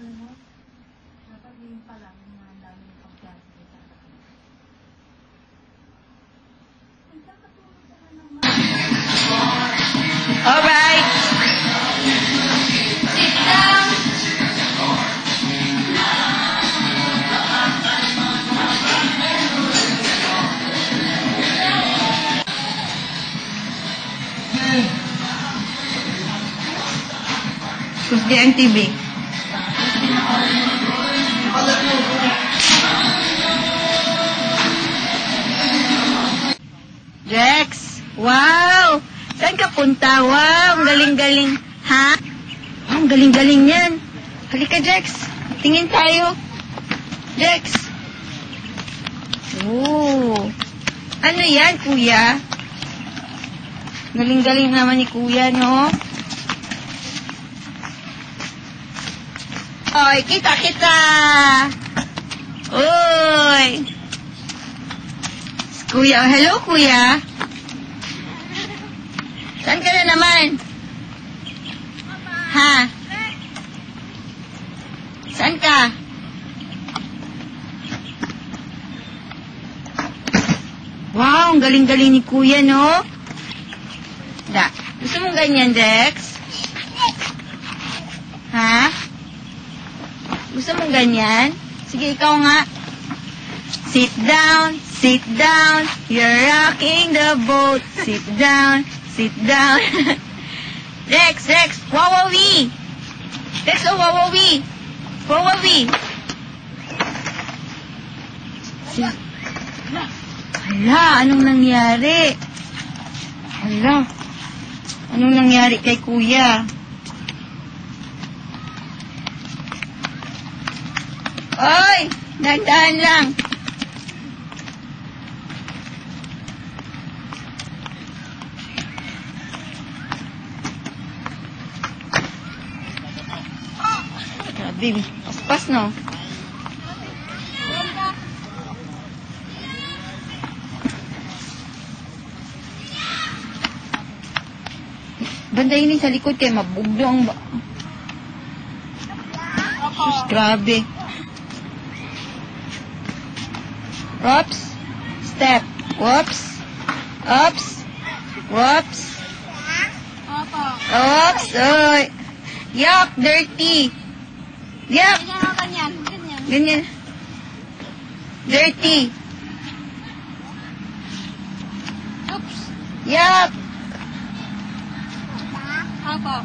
alam mo, dapat yung pala, yung mga dami ng pagkasi sa akin. Ay, kakatulong sa kanang mga... Alright. Sit down! Kusdi ang TV. Rex! Wow! Saan ka punta? Wow! Ang galing-galing. Ha? Oh, ang galing-galing yan. Halika, Rex. Tingin tayo. Rex! Oh! Ano yan, kuya? Galing-galing naman ni kuya, no? Oy, kita! Oy! Kuya, hello, kuya. Saan ka na naman? Ha? Saan ka? Wow, ang galing-galing ni kuya, no? Gusto mong ganyan, Dex? Ha? Gusto mong ganyan? Sige, ikaw nga. Sit down, you're rocking the boat. Sit down. Rex, wawawi. Rex, oh, wawawi. Hala, anong nangyari? Anong nangyari kay kuya? Oy! Dahan-dahan lang. Grabe, paspas, no? Bandayin ni sa likod kay mabugdo ang ba... Sus, grabe. Whoops. Step. Whoops. Oops. Oy. Yuck, dirty. Yuck. Ganyan. Dirty. Oops. Yuck. Opo.